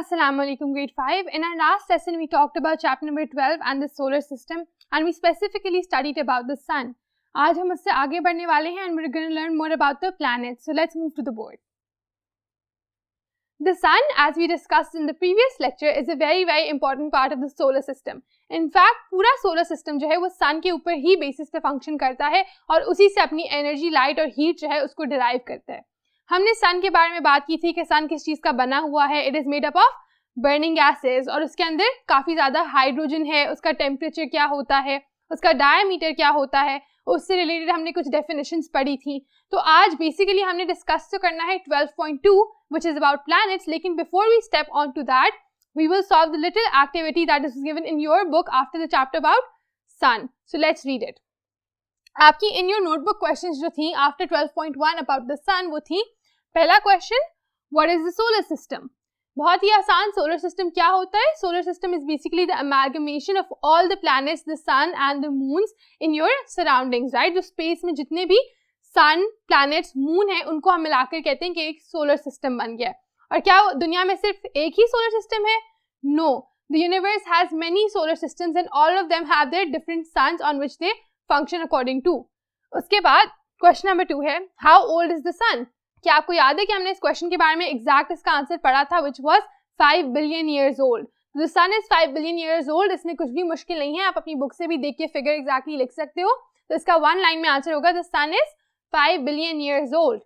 Assalamu alaikum grade 5. In our last lesson we talked about chapter number 12 and the solar system and we specifically studied about the sun. आज हम उससे आगे बढ़ने वाले हैं and we're going to learn more about the planets. So let's move to the board. The sun, as we discussed in the previous lecture, is a very important part of the solar system. In fact, पूरा solar system जो है वो sun के ऊपर ही basis पे function करता है और उसी से अपनी energy, light और heat जो है उसको derive करता है. हमने सन के बारे में बात की थी कि सन किस चीज़ का बना हुआ है. It is made up of burning gases और उसके अंदर काफ़ी ज़्यादा हाइड्रोजन है. उसका टेम्परेचर क्या होता है, उसका डायमीटर क्या होता है, उससे रिलेटेड हमने कुछ डेफिनेशंस पढ़ी थी. तो आज बेसिकली हमने डिस्कस तो करना है 12.2 विच इज़ अबाउट प्लैनेट्स. लेकिन before we step on to that we will solve the little activity that is given in your book after the chapter about sun. So let's read it. आपकी in your notebook questions जो थी after 12.1 about the सन वो थी पहला question, what is the solar system. बहुत ही आसान. Solar system क्या होता है? Solar system is basically the amalgamation of all the planets, the sun and the moons in your surroundings, right. जो स्पेस में जितने भी सन, प्लैनेट्स, मून है उनको हम मिलाकर कहते हैं कि एक सोलर सिस्टम बन गया. और क्या दुनिया में सिर्फ एक ही सोलर सिस्टम है? No, the universe has many solar systems and all of them have their different suns on which they function according to. उसके बाद क्वेश्चन नंबर 2 है, how old is the sun. क्या आपको याद है कि हमने इस क्वेश्चन के बारे में एग्जैक्ट इसका आंसर पढ़ा था, which was 5 billion years old. The sun is 5 billion years old. इसमें कुछ भी मुश्किल नहीं है, आप अपनी बुक से भी देख के फिगर एग्जैक्टली लिख सकते हो. तो इसका 1 लाइन में आंसर होगा, the sun is 5 billion years old.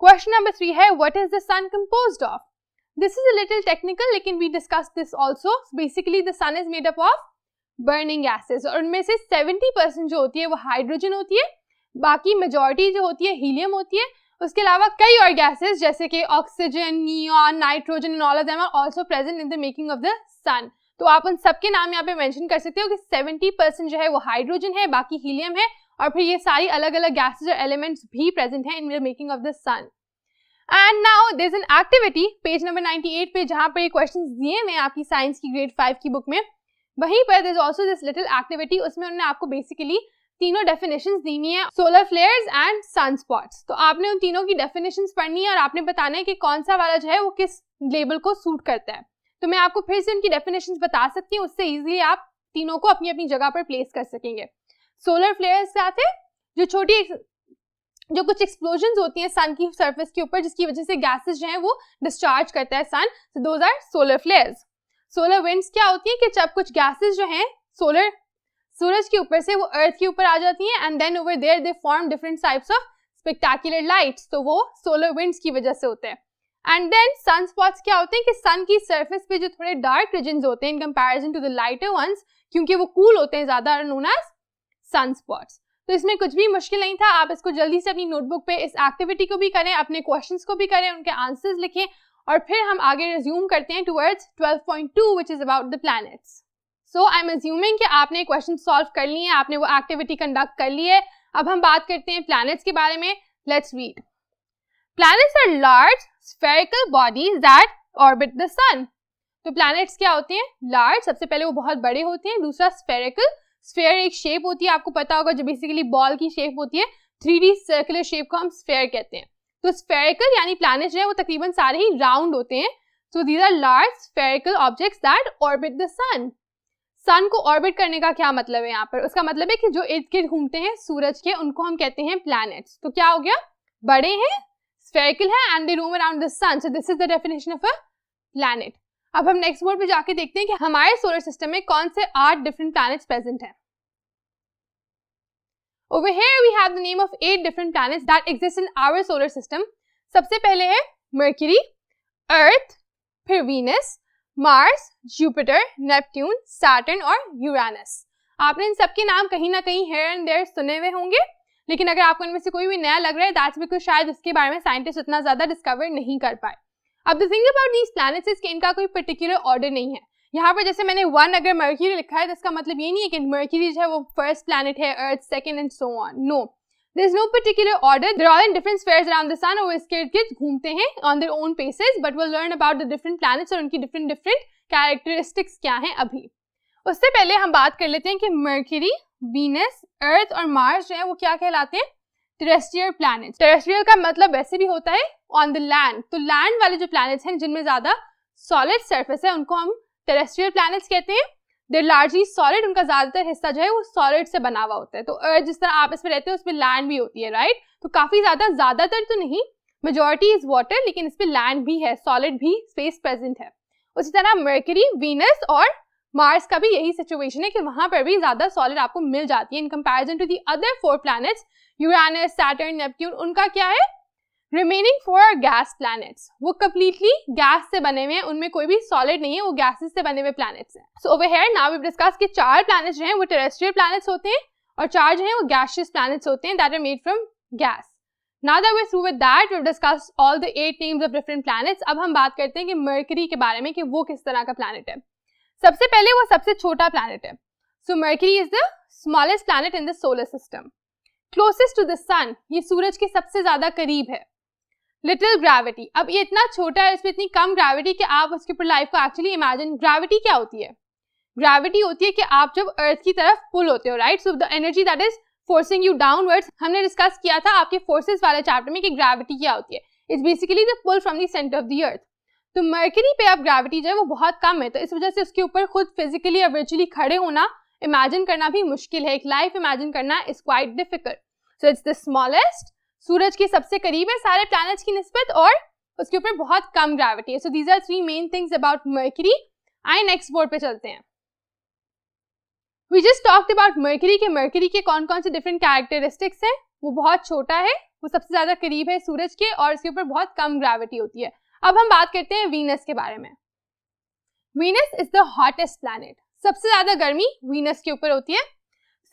Question number 3 है, what is the sun composed of. This is a little technical लेकिन we discuss this also. Basically the sun is made up of burning gases और उनमें से 70% जो होती है वो hydrogen होती है, बाकी मेजॉरिटी जो होती है हीलियम होती है. उसके अलावा कई और गैसेस जैसे कि oxygen, neon, nitrogen and all of them are also present in the making of the sun. तो आप उन सबके नाम यहाँ पे मेंशन कर सकते हो कि 70% जो है वो हाइड्रोजन है, बाकी हीलियम है और फिर ये सारी अलग अलग गैसेस और एलिमेंट्स भी प्रेजेंट हैं in the making of the sun. And now there is an activity page number 98 पे जहाँ पर ये क्वेश्चंस दिए हुए हैं आपकी साइंस की ग्रेड 5 की बुक में. वहीं पर there is also this little activity. उसमें उन्होंने आपको बेसिकली तीनों डेफिनेशंस देनी है, solar flares and sun spots. तो आपने उन तीनों की डेफिनेशंस पढ़नी है और आपने बताना है कि कौन सा वाला जो है वो किस लेबल को सूट करता है. तो मैं आपको फिर से उनकी डेफिनेशंस बता सकती हूँ, उससे इजीली आप तीनों को अपनी अपनी जगह पर प्लेस कर सकेंगे. सोलर फ्लेयर्स क्या थे? जो कुछ एक्सप्लोजन्स होती हैं सन की सरफेस के ऊपर जिसकी वजह से गैसेस जो है वो डिस्चार्ज करता है sun. So those are solar flares. Solar winds क्या होती है कि जब कुछ गैसेस जो हैं सूरज के ऊपर से वो अर्थ के ऊपर आ जाती हैं and then over there they form different types of spectacular lights. तो वो सोलर विंड्स की वजह से होते हैं. एंड देन सन स्पॉट्स क्या होते हैं कि सन की सरफेस पे जो थोड़े डार्क रीजन्स होते हैं in comparison to the lighter ones, क्योंकि वो कूल होते हैं ज्यादा, are known as sun spots. तो इसमें कुछ भी मुश्किल नहीं था. आप इसको जल्दी से अपनी नोटबुक पे इस एक्टिविटी को भी करें, अपने क्वेश्चंस को भी करें, उनके आंसर्स लिखें और फिर हम आगे रिज्यूम करते हैं towards 12.2 which is about the planets. So I am assuming कि आपने क्वेश्चन सॉल्व कर लिए हैं, आपने वो एक्टिविटी कंडक्ट कर ली है. अब हम बात करते हैं प्लैनेट्स के बारे में. Let's read. Planets are large spherical bodies that orbit the sun. तो प्लैनेट्स क्या होते हैं? लार्ज, सबसे पहले वो बहुत बड़े होते हैं. दूसरा स्फेरिकल. स्फेयर एक शेप होती है, आपको पता होगा, जो बेसिकली बॉल की शेप होती है. 3D सर्कुलर शेप को हम स्फेयर कहते हैं. तो स्फेरिकल यानी प्लैनेट्स जो है वो तकरीबन सारे ही राउंड होते हैं. So these are large spherical objects that orbit the sun. Sun को ऑर्बिट करने का क्या मतलब है यहाँ पर? उसका मतलब है कि जो इर्द गिर्द घूमते हैं सूरज के, उनको हम कहते हैं प्लैनेट्स. तो क्या हो गया? बड़े हैं, स्फेरिकल है and they roam around the sun. So this is the definition of a planet. अब हम नेक्स्ट बोर्ड पे जाके देखते हैं कि हमारे सोलर सिस्टम में कौन से 8 डिफरेंट प्लैनेट्स प्रेजेंट हैं. Over here we have the name of 8 different planets that exist in our solar system. सबसे पहले है Mercury, Earth, फिर Venus, Mars, Jupiter, Neptune, Saturn और Uranus. आपने इन सबके नाम कहीं ना कहीं here and there सुने हुए होंगे, लेकिन अगर आपको इनमें से कोई भी नया लग रहा है that's because शायद उसके बारे में साइंटिस्ट उतना ज्यादा डिस्कवर नहीं कर पाए. अब the thing about these planets is कि इनका कोई पर्टिकुलर ऑर्डर नहीं है. यहाँ पर जैसे मैंने 1 अगर मर्क्यूरी लिखा है तो इसका मतलब ये नहीं है कि मर्क्यूरी जो है वो फर्स्ट प्लैनेट है, Earth second and so on. No, there is no particular order. They are all in different spheres around the sun और इसके इर्द-गिर्द घूमते हैं on their own paces. But will learn about the different planets और उनकी different characteristics क्या हैं अभी. उससे पहले हम बात कर लेते हैं कि मर्क्यूरी, वीनस, अर्थ और मार्स जो है वो क्या कहलाते हैं? Terrestrial planets. टेरेस्ट्रियल का मतलब वैसे भी होता है ऑन द लैंड. तो लैंड वाले जो प्लैनेट्स हैं जिनमें ज्यादा सॉलिड सरफेस है उनको हम टेरेस्ट्रियल प्लैनेट्स कहते हैं। दे लार्जली सॉलिड, उनका ज्यादातर हिस्सा जो है वो सॉलिड से बना हुआ होता है। तो अर्थ जिस तरह आप इसमें रहते हो उसमें लैंड भी होती है, राइट। तो काफी ज्यादातर तो नहीं, मेजॉरिटी इज वाटर, लेकिन इस पे लैंड भी है, सॉलिड भी स्पेस प्रेजेंट है। उसी तरह मरकरी, वीनस और मार्स का भी यही सिचुएशन है कि वहां पर भी ज्यादा सॉलिड आपको मिल जाती है in comparison to the other 4 planets, Uranus, Saturn, Neptune. उनका क्या है, रिमेनिंग 4 गैस प्लैनेट्स, वो कंप्लीटली गैस से बने हुए हैं, उनमें कोई भी सॉलिड नहीं है, वो गैसेस से बने हुए प्लैनेट्स हैं। So over here now we discuss कि 4 प्लैनेट्स जो हैं वो टेरेस्ट्रियल प्लैनेट्स होते हैं और 4 जो हैं वो गैसियस प्लैनेट्स होते हैं that are made from gas. Now that we are through with that, we have discussed all the 8 names of different planets. अब हम बात करते हैं कि मरकरी के बारे में कि वो किस तरह का प्लैनेट है। सबसे पहले वो सबसे छोटा प्लैनेट है। So Mercury is the smallest planet in the solar system, closest to the sun, ये सूरज के सबसे ज्यादा करीब है। लिटिल ग्रेविटी, अब ये इतना छोटा है, इसमें इतनी कम ग्रेविटी कि आप उसके ऊपर लाइफ को एक्चुअली इमेजिन। ग्रेविटी क्या होती है, ग्रेविटी होती है कि आप जब अर्थ की तरफ पुल होते हो, right. So the energy that is forcing you downwards, हमने डिस्कस किया था आपके फोर्सेस वाले चैप्टर में कि ग्रेविटी क्या होती है, it's basically the pull from the centre of the Earth. तो मरकरी पे अब ग्रेविटी जो है वो बहुत कम है, तो इस वजह से उसके ऊपर खुद फिजिकली या वर्चुअली खड़े होना, इमेजिन करना भी मुश्किल है, एक लाइफ इमेजिन करना is quite difficult. So it's the smallest, सूरज के सबसे करीब है सारे प्लैनेट्स की निस्बत, और उसके ऊपर बहुत कम ग्रेविटी है। So these are 3 main things about Mercury. आइए नेक्स्ट बोर्ड पे चलते हैं। We just talked about Mercury के मरकरी के कौन कौन से डिफरेंट कैरेक्टरिस्टिक्स हैं। वो बहुत छोटा है, वो सबसे ज्यादा करीब है सूरज के, और इसके ऊपर बहुत कम ग्रेविटी होती है। अब हम बात करते हैं वीनस के बारे में। Venus is the hottest planet, सबसे ज्यादा गर्मी वीनस के ऊपर होती है।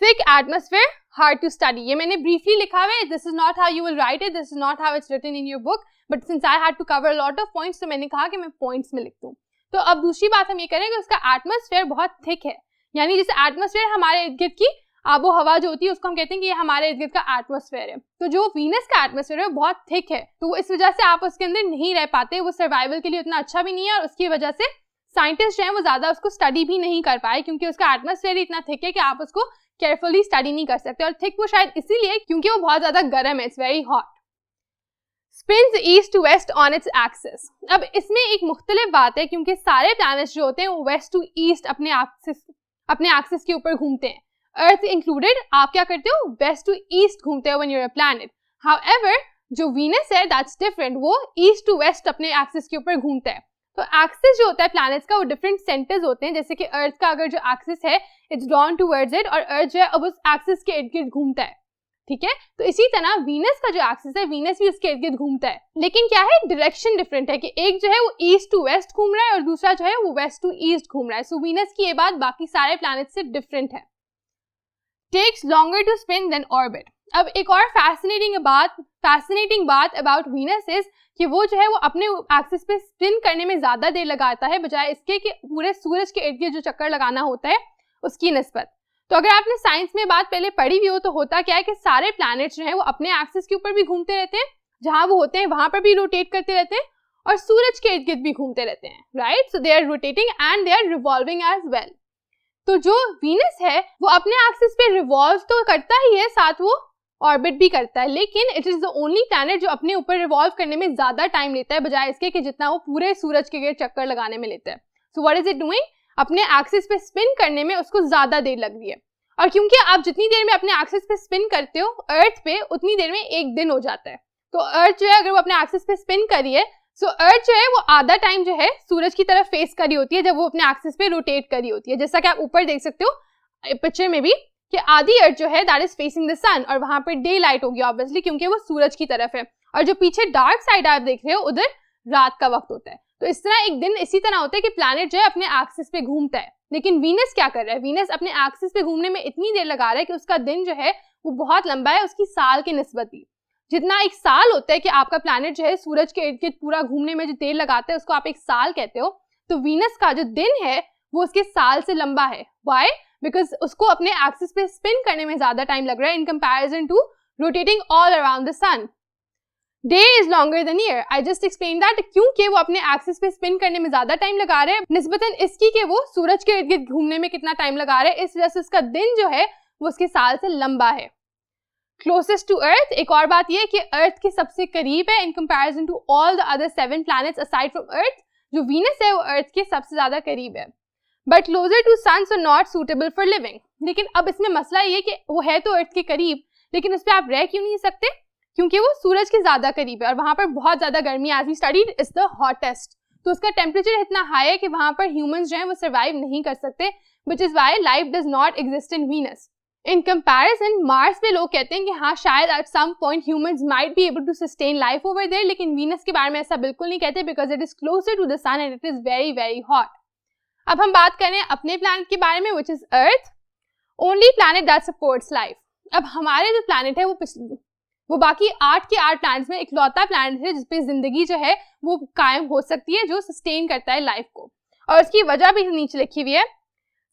Thick atmosphere, hard to study, ये मैंने ब्रीफली लिखा हुआ है, this is not how you will write it, this is not how it's written in your book, but since I had to cover a lot of points, तो मैंने कहा कि मैं पॉइंट्स में लिख दूं। तो अब दूसरी बात हम ये करें कि उसका एटमॉस्फेयर बहुत थिक है, यानी जैसे एटमॉस्फेयर हमारे इर्द गिर्द की आबो हवा जो होती है उसको हम कहते हैं कि ये हमारे इर्द गिर्द का एटमॉस्फेयर है। तो जो वीनस का एटमॉस्फेयर है वो बहुत थिक है, तो इस वजह से आप उसके अंदर नहीं रह पाते, वो सर्वाइवल के लिए उतना अच्छा भी नहीं है, और उसकी वजह से साइंटिस्ट जो है वो ज्यादा उसको स्टडी भी नहीं कर पाए, क्योंकि उसका एटमॉस्फेयर इतना थिक है कि आप उसको केयरफुली स्टडी नहीं कर सकते। और थिक वो शायद इसीलिए क्योंकि वो बहुत ज्यादा गर्म है, it's very hot. Spins east to west on its axis, अब इसमें एक मुख्तलिफ बात है, क्योंकि सारे प्लैनेट्स जो होते हैं वो वेस्ट टू ईस्ट अपने एक्सिस के ऊपर घूमते हैं, अर्थ इंक्लूडेड। आप क्या करते हो, वेस्ट टू ईस्ट घूमते हो when you are a planet. However जो वीनस है दैट्स डिफरेंट, वो ईस्ट टू वेस्ट अपने एक्सिस के ऊपर घूमता है। तो एक्सिस जो होता है प्लैनेट्स का वो डिफरेंट सेंटर्स होते हैं, जैसे कि अर्थ का अगर जो एक्सिस है इट्स ड्रॉन टुवर्ड्स इट, और अर्थ जो है अब उस एक्सिस के इर्द गिर्द घूमता है, ठीक है। तो इसी तरह वीनस का जो एक्सिस है, वीनस भी उसके इर्द गिर्द घूमता है, लेकिन क्या है, डायरेक्शन डिफरेंट है, कि एक जो है वो ईस्ट टू वेस्ट घूम रहा है और दूसरा जो है वो वेस्ट टू ईस्ट घूम रहा है। सो वीनस की ये बात बाकी सारे प्लैनेट से डिफरेंट है। Takes longer to spin than orbit, अब एक और फैसिनेटिंग बात अबाउट वीनस इज कि वो जो है वो अपने एक्सिस पे स्पिन करने में ज्यादा देर लगाता है, बजाय इसके कि पूरे सूरज के इर्द गिर्द जो चक्कर लगाना होता है उसकी निस्बत। तो अगर आपने साइंस में बात पहले पढ़ी हुई हो तो होता क्या है कि सारे प्लैनेट्स जो है वो अपने एक्सिस के ऊपर भी घूमते रहते हैं, जहां वो होते हैं वहां पर भी रोटेट करते रहते हैं, और सूरज के इर्द गिर्द भी घूमते रहते हैं, right. So they are rotating and they are revolving as well. तो जो वीनस है वो अपने एक्सिस पे रिवॉल्व तो करता ही है, साथ वो ऑर्बिट भी करता है, लेकिन it is the only planet जो अपने ऊपर रिवॉल्व करने में ज्यादा टाइम लेता है, बजाय इसके कि जितना वो पूरे सूरज के गिर्द चक्कर लगाने में लेता है। So what is it doing, अपने एक्सिस पे स्पिन करने में उसको ज्यादा देर लग रही है, और क्योंकि आप जितनी देर में अपने एक्सिस पे स्पिन करते हो अर्थ पे, उतनी देर में एक दिन हो जाता है। तो अर्थ जो है अगर वो अपने एक्सिस पे स्पिन करी है, सो अर्थ जो है वो आधा टाइम जो है सूरज की तरफ फेस करी होती है जब वो अपने एक्सिस पे रोटेट करी होती है, जैसा कि आप ऊपर देख सकते हो पिक्चर में भी कि आधी अर्थ जो है that is facing the sun, और वहां पे डे लाइट होगी ऑब्वियसली क्योंकि वो सूरज की तरफ है, और जो पीछे डार्क साइड आप देख रहे हो उधर रात का वक्त होता है। तो इस तरह एक दिन इसी तरह होता है कि प्लैनेट जो है अपने एक्सिस पे घूमता है, लेकिन वीनस क्या कर रहा है, वीनस अपने एक्सिस पे घूमने में इतनी देर लगा रहा है कि उसका दिन जो है वो बहुत लंबा है उसकी साल की निस्बत भी। जितना एक साल होता है कि आपका प्लैनेट जो है सूरज के इर्द गिर्द पूरा घूमने में जो देर लगाता है उसको आप एक साल कहते हो, तो वीनस का जो दिन है वो उसके साल से लंबा है। व्हाई, बिकॉज उसको अपने एक्सिस पे स्पिन करने में ज्यादा टाइम लग रहा है in comparison to rotating all around the sun. Day is longer than year, I just explain that, क्योंकि वो अपने एक्सिस पे स्पिन करने में ज्यादा टाइम लगा रहे हैं निस्बतन इसकी कि वो सूरज के इर्द गिर्द घूमने में कितना टाइम लगा रहे हैं, इस वजह से उसका दिन जो है वो उसके साल से लंबा है। क्लोजेस्ट टू अर्थ, एक और बात यह है कि अर्थ के सबसे करीब है in comparison to all the other 7 planets aside from Earth. जो वीनस है वो अर्थ के सबसे ज्यादा करीब है, but closer to sun so not suitable for living. लेकिन अब इसमें मसला ये कि वो है तो अर्थ के करीब, लेकिन उस पर आप रह क्यों नहीं सकते? क्योंकि वो सूरज के ज्यादा करीब है और वहां पर बहुत ज्यादा गर्मी, as we studied, is the hottest. तो उसका टेम्परेचर इतना हाई है कि वहां पर ह्यूमंस जो हैं वो सर्वाइव नहीं कर सकते, which is why life does not exist in Venus. In comparison Mars पे लोग कहते हैं कि हाँ शायद at some point humans might be able to sustain life over there, लेकिन वीनस के बारे में ऐसा बिल्कुल नहीं कहते, because it is closer to the sun and it is very very hot. अब हम बात करें अपने प्लैनेट के बारे में, which is Earth, only planet that supports life. अब हमारे जो प्लैनेट है वो बाकी 8 के 8 प्लैनेट्स में इकलौता प्लैनेट है जिसपे जिंदगी जो है वो कायम हो सकती है, जो सस्टेन करता है लाइफ को। और उसकी वजह भी नीचे लिखी हुई है।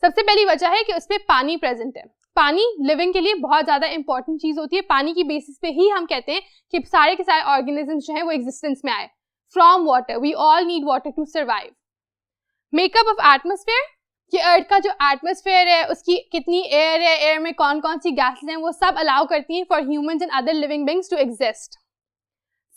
सबसे पहली वजह है कि उसपे पानी प्रेजेंट है। पानी लिविंग के लिए बहुत ज्यादा इंपॉर्टेंट चीज होती है। पानी की बेसिस पे ही हम कहते हैं कि सारे के सारे ऑर्गेनिजम्स जो है वो एग्जिस्टेंस में आए। From water, we all need water to survive. Makeup of atmosphere, कि अर्थ का जो एटमोस्फेयर है उसकी कितनी एयर है, एयर में कौन कौन सी गैसेस हैं, वो सब अलाउ करती हैं for humans and other living beings to exist.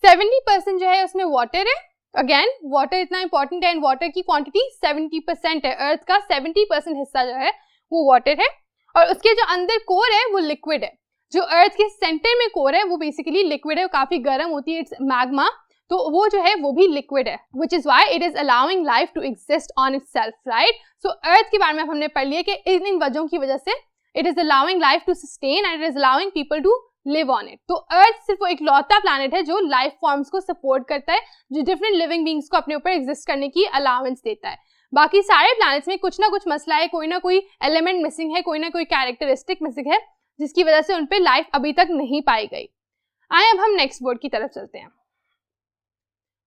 70% जो है उसमें वाटर है। अगेन वाटर इतना इंपॉर्टेंट है एंड वाटर की क्वांटिटी 70% है। अर्थ का 70% हिस्सा जो है वो वाटर है और उसके जो अंदर कोर है वो लिक्विड है। जो अर्थ के सेंटर में कोर है वो बेसिकली लिक्विड है, काफी गर्म होती है, इट्स मैग्मा, तो वो जो है वो भी लिक्विड है, which is why it is allowing life to exist on its self, right. So Earth के बारे में हमने पढ़ लिया कि इन वजहों की वजह से it is allowing life to sustain and it is allowing people to live on it. तो अर्थ सिर्फ वो इकलौता प्लैनेट है जो लाइफ फॉर्म्स को सपोर्ट करता है, जो डिफरेंट लिविंग बींग्स को अपने ऊपर एग्जिस्ट करने की अलाउंस देता है। बाकी सारे प्लैनेट्स में कुछ ना कुछ मसला है, कोई ना कोई एलिमेंट मिसिंग है, कोई ना कोई कैरेक्टरिस्टिक मिसिंग है, जिसकी वजह से उन पे लाइफ अभी तक नहीं पाई गई। आए अब हम नेक्स्ट वर्ड की तरफ चलते हैं।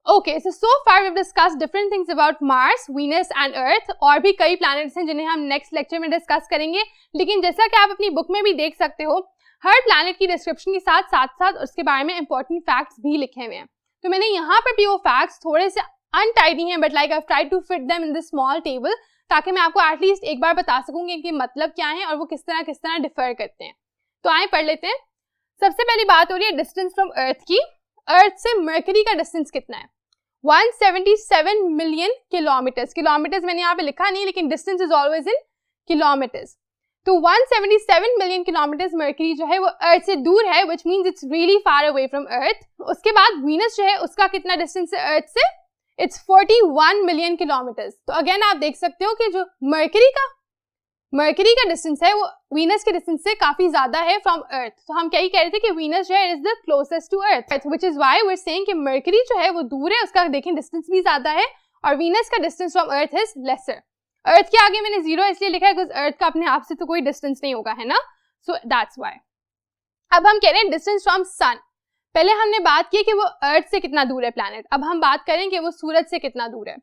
Okay, so far we've discussed different things about Mars, Venus and Earth, और भी कई planets हैं जिन्हें हम next lecture में discuss करेंगे। लेकिन जैसा कि आप अपनी बुक में भी देख सकते हो, हर planet की description के साथ साथ उसके बारे में important facts भी लिखे हुए हैं। तो मैंने यहाँ पर भी वो facts थोड़े से untidy हैं, but like I've tried to fit them in this small table, ताकि मैं आपको at least एक बार बता सकूँ कि इनके मतलब क्या हैं और वो किस तरह differ करते हैं। तो आए पढ़ लेते हैं। सबसे पहली बात हो रही है distance from Earth की। Earth से Mercury का distance कितना है? 177 मिलियन किलोमीटर्स। किलोमीटर्स मैंने यहाँ पे लिखा नहीं, लेकिन distance is always in kilometres. तो 177 मिलियन किलोमीटर्स मर्करी जो है वो अर्थ से दूर है, which means it's really far away from Earth. उसके बाद वीनस जो है उसका कितना डिस्टेंस है अर्थ से? It's 41 million kilometres. तो अगेन आप देख सकते हो कि जो मर्करी का डिस्टेंस है वो वीनस के डिस्टेंस से काफी ज्यादा है फ्रॉम अर्थ। तो हम क्या ही कह रहे थे कि वीनस जो है is the closest to Earth, which is why we are saying कि मर्करी जो है वो दूर है, उसका देखें डिस्टेंस भी ज्यादा है, और वीनस का distance from Earth is lesser. Earth के आगे मैंने 0 इसलिए लिखा है बिकॉज अर्थ का अपने आप से तो कोई डिस्टेंस नहीं होगा, है ना, सो दैट्स व्हाई। अब हम कह रहे हैं डिस्टेंस फ्रॉम सन। पहले हमने बात की कि वो अर्थ से कितना दूर है प्लैनेट, अब हम बात करें कि वो सूरज से कितना दूर है।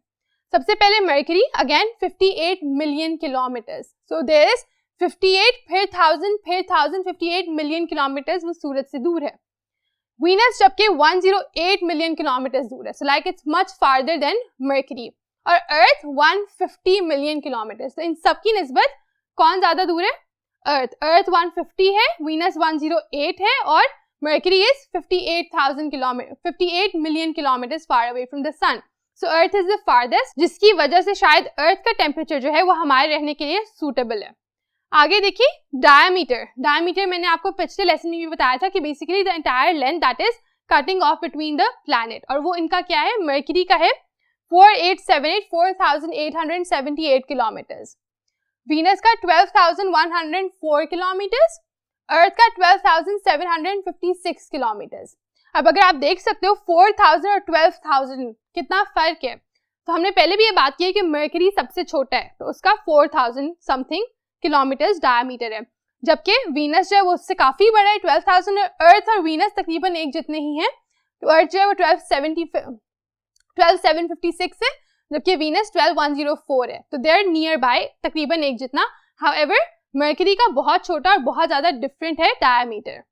सबसे पहले Mercury, again 58 million kilometres, so there is 58 फिर 1000 फिर 1000 58 मिलियन किलोमीटर्स वो सूरज से दूर है। वीनस जबकि 108 मिलियन किलोमीटर्स दूर है, so like it's much farther than Mercury. और अर्थ 150 मिलियन किलोमीटर्स। तो इन सबकी निस्बत कौन ज्यादा दूर है? अर्थ 150 है, वीनस 108 है, और Mercury is 58 million kilometres far away from the sun. So Earth is the farthest, जिसकी वजह से शायद अर्थ का टेम्परेचर जो है वो हमारे रहने के लिए सूटेबल है। आगे देखिए डायमीटर मैंने आपको पिछले लेसन में भी बताया था कि basically the entire length that is cutting of between the planet, और वो इनका क्या है? मर्करी का है 4878 किलोमीटर्स, वीनस का 12,104 किलोमीटर्स, अर्थ का 12,756 किलोमीटर्स। अब अगर आप देख सकते हो 4,000 और 12,000 कितना फर्क है, तो हमने पहले भी ये बात की है कि मर्करी सबसे छोटा है, तो उसका 4,000 समथिंग किलोमीटर्स डायमीटर है, जबकि वीनस जो है वो उससे काफी बड़ा है 12,000, अर्थ और वीनस तकरीबन एक जितने ही हैं। तो अर्थ जो है वो 12,756 है, जबकि वीनस 12,104 है, तो दे आर नियर बाय, तकरीबन एक जितना। हाउएवर मर्करी का बहुत छोटा और बहुत ज्यादा डिफरेंट है डायमीटर।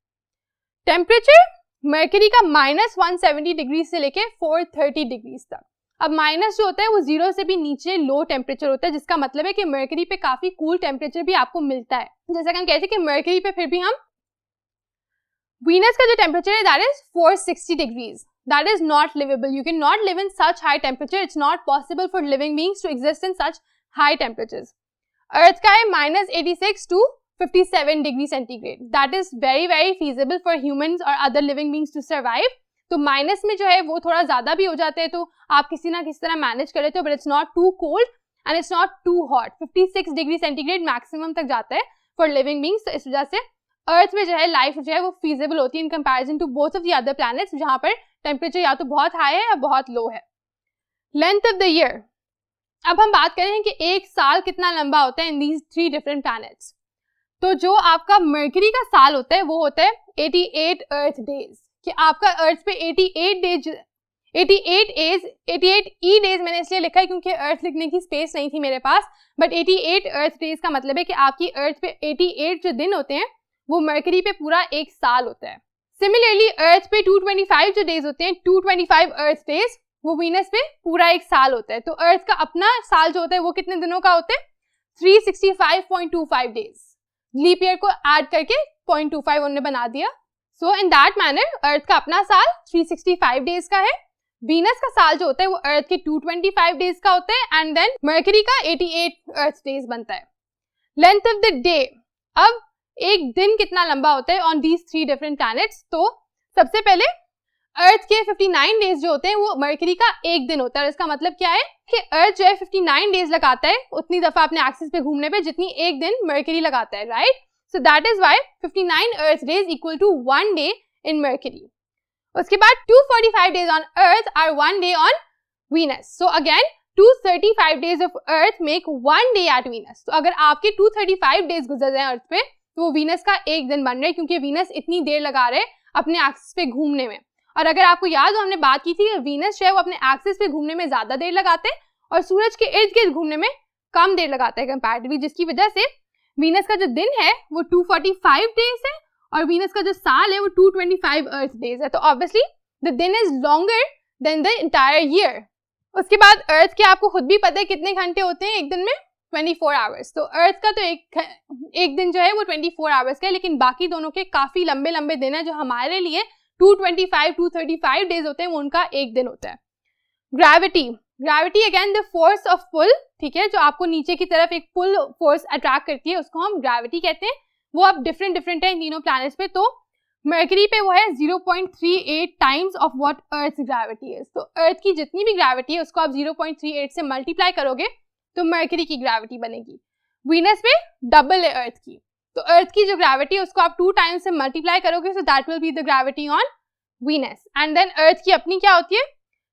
टेम्परेचर मर्करी का -170 डिग्री से लेके 430 डिग्री तक। अब माइनस जो होता है वो 0 से भी नीचे लो टेम्परेचर होता है, जिसका मतलब है कि मर्करी पे काफी कूल टेम्परेचर भी आपको मिलता है। जैसा कि हम कहते हैं कि मर्करी पे फिर भी हम वीनस का जो टेम्परेचर है that is 460 degrees, that is not livable. You cannot live in such high temperature. It's not possible for living beings to exist in such high temperatures. Earth का है -86 to 57 degree centigrade. That is very very feasible for humans or other living beings to survive. तो minus में जो है वो थोड़ा ज़्यादा भी हो जाते हैं, तो आप किसी ना किसी तरह मैनेज कर लेते हो, but it's not too cold and it's not too hot. 56 degree centigrade maximum तक जाता है फॉर लिविंग बींग्स. तो इस वजह से अर्थ में जो है लाइफ जो है वो फीजिबल होती है in comparison to both of the other planets जहाँ पर टेम्परेचर या तो बहुत हाई है या बहुत लो है. Length of the year. अब हम बात करें कि एक साल कितना लंबा होता है इन दीज 3 डिफरेंट प्लैनेट्स. तो जो आपका मर्करी का साल होता है वो होता है 88 अर्थ डेज. कि आपका अर्थ पे 88 ई डेज मैंने इसलिए लिखा है क्योंकि अर्थ लिखने की स्पेस नहीं थी मेरे पास, बट 88 अर्थ डेज का मतलब है कि आपकी अर्थ पे 88 जो दिन होते हैं वो मर्करी पे पूरा एक साल होता है. सिमिलरली अर्थ पे 225 जो डेज होते हैं, 225 अर्थ डेज, वो वीनस पे पूरा एक साल होता है. तो अर्थ का अपना साल जो होता है वो कितने दिनों का होता है? 365.25 डेज. लीप ईयर को ऐड करके 0.25 उन्होंने बना दिया. सो इन दैट मैनर अर्थ का अपना साल 365 डेज का है. वीनस का साल जो होता है वो अर्थ के 225 डेज का होता है एंड देन मर्करी का 88 अर्थ डेज बनता है. Length of the day. अब एक दिन कितना लंबा होता है ऑन दीज 3 डिफरेंट प्लैनेट्स. तो सबसे पहले अर्थ के 59 डेज जो होते हैं वो मर्करी का एक दिन होता है. इसका मतलब क्या है कि अर्थ जो है 59 डेज लगाता है उतनी दफा अपने एक्सिस पे घूमने पे जितनी एक दिन मर्करी लगाता है, right? So that is why 59 Earth days equal to 1 day in Mercury. उसके बाद 245 days on Earth are 1 day on Venus. So again 235 days of Earth make 1 day at Venus. तो अगर आपके 235 डेज गुजर जाए अर्थ पे तो वो वीनस का एक दिन बन रहे हैं क्योंकि वीनस इतनी देर लगा रहे अपने एक्सिस पे घूमने में. और अगर आपको याद हो हमने बात की थी कि वीनस जो है वो अपने एक्सिस पे घूमने में ज्यादा देर लगाते हैं और सूरज के इर्द गिर्द घूमने में कम देर लगाता है कंपैरेटिवली, जिसकी वजह से वीनस का जो दिन है वो 245 डेज है और वीनस का जो साल है वो 225 अर्थ डेज है. तो ऑब्वियसली द दिन is longer then the entire year. उसके बाद अर्थ के आपको खुद भी पता है कितने घंटे होते हैं एक दिन में? 24 आवर्स. तो अर्थ का तो एक दिन जो है वो 24 आवर्स का है, लेकिन बाकी दोनों के काफी लंबे लंबे दिन है जो हमारे लिए 235 डेज होते हैं वो उनका एक दिन होता है. Gravity. Gravity again the force of pull, ठीक है, जो आपको नीचे की तरफ एक पुल फोर्स अट्रैक्ट करती है उसको हम ग्रेविटी कहते हैं. वो अब डिफरेंट है इन तीनों प्लैनेट्स पे. तो मर्करी पे वो है 0.38 times of what earth gravity है. तो अर्थ की जितनी भी ग्रेविटी है उसको आप 0.38 से मल्टीप्लाई करोगे तो मर्करी की ग्रेविटी बनेगी. वीनस पे डबल है अर्थ की. तो अर्थ की जो ग्रेविटी है उसको आप 2 टाइम्स से मल्टीप्लाई करोगे, so that will be the gravity on Venus. And then earth की अपनी क्या होती है?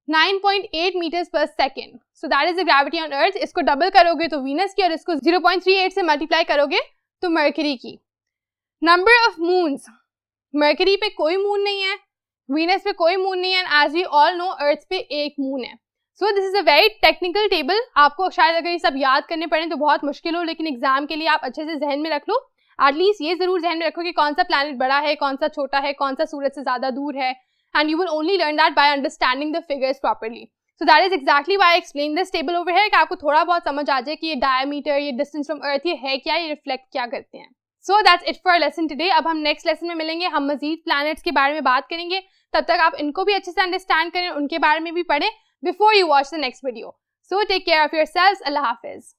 9.8 metres per second. So that is the gravity on earth. इसको डबल करोगे तो वीनस की और इसको 0.38 से मल्टीप्लाई करोगे तो मर्करी की. Number of moons. मर्करी पे कोई मून नहीं है, वीनस पे कोई मून नहीं है, and as we all know earth पे एक मून है. So this is a very technical table. आपको शायद अगर ये सब याद करने पड़े तो बहुत मुश्किल हो, लेकिन एग्जाम के लिए आप अच्छे से जहन में रख लो. एटलीस्ट ये जरूर जहन में रखो कि कौन सा प्लैनेट बड़ा है, कौन सा छोटा है, कौन सा सूरज से ज्यादा दूर है, and you will only learn that by understanding the figures properly. So that is exactly why I explain this table over here कि आपको थोड़ा बहुत समझ आ जाए कि ये डायमीटर, ये डिस्टेंस फ्रॉम अर्थ ये है क्या, ये रिफ्लेक्ट क्या करते हैं. So that's it for lesson today. अब हम नेक्स्ट लेसन में मिलेंगे, हम मजीद प्लैनेट्स के बारे में बात करेंगे. तब तक आप इनको भी अच्छे से अंडरस्टैंड करें, उनके बारे में भी पढ़ें before you watch the next video. So take care of yourselves. Allah Hafiz.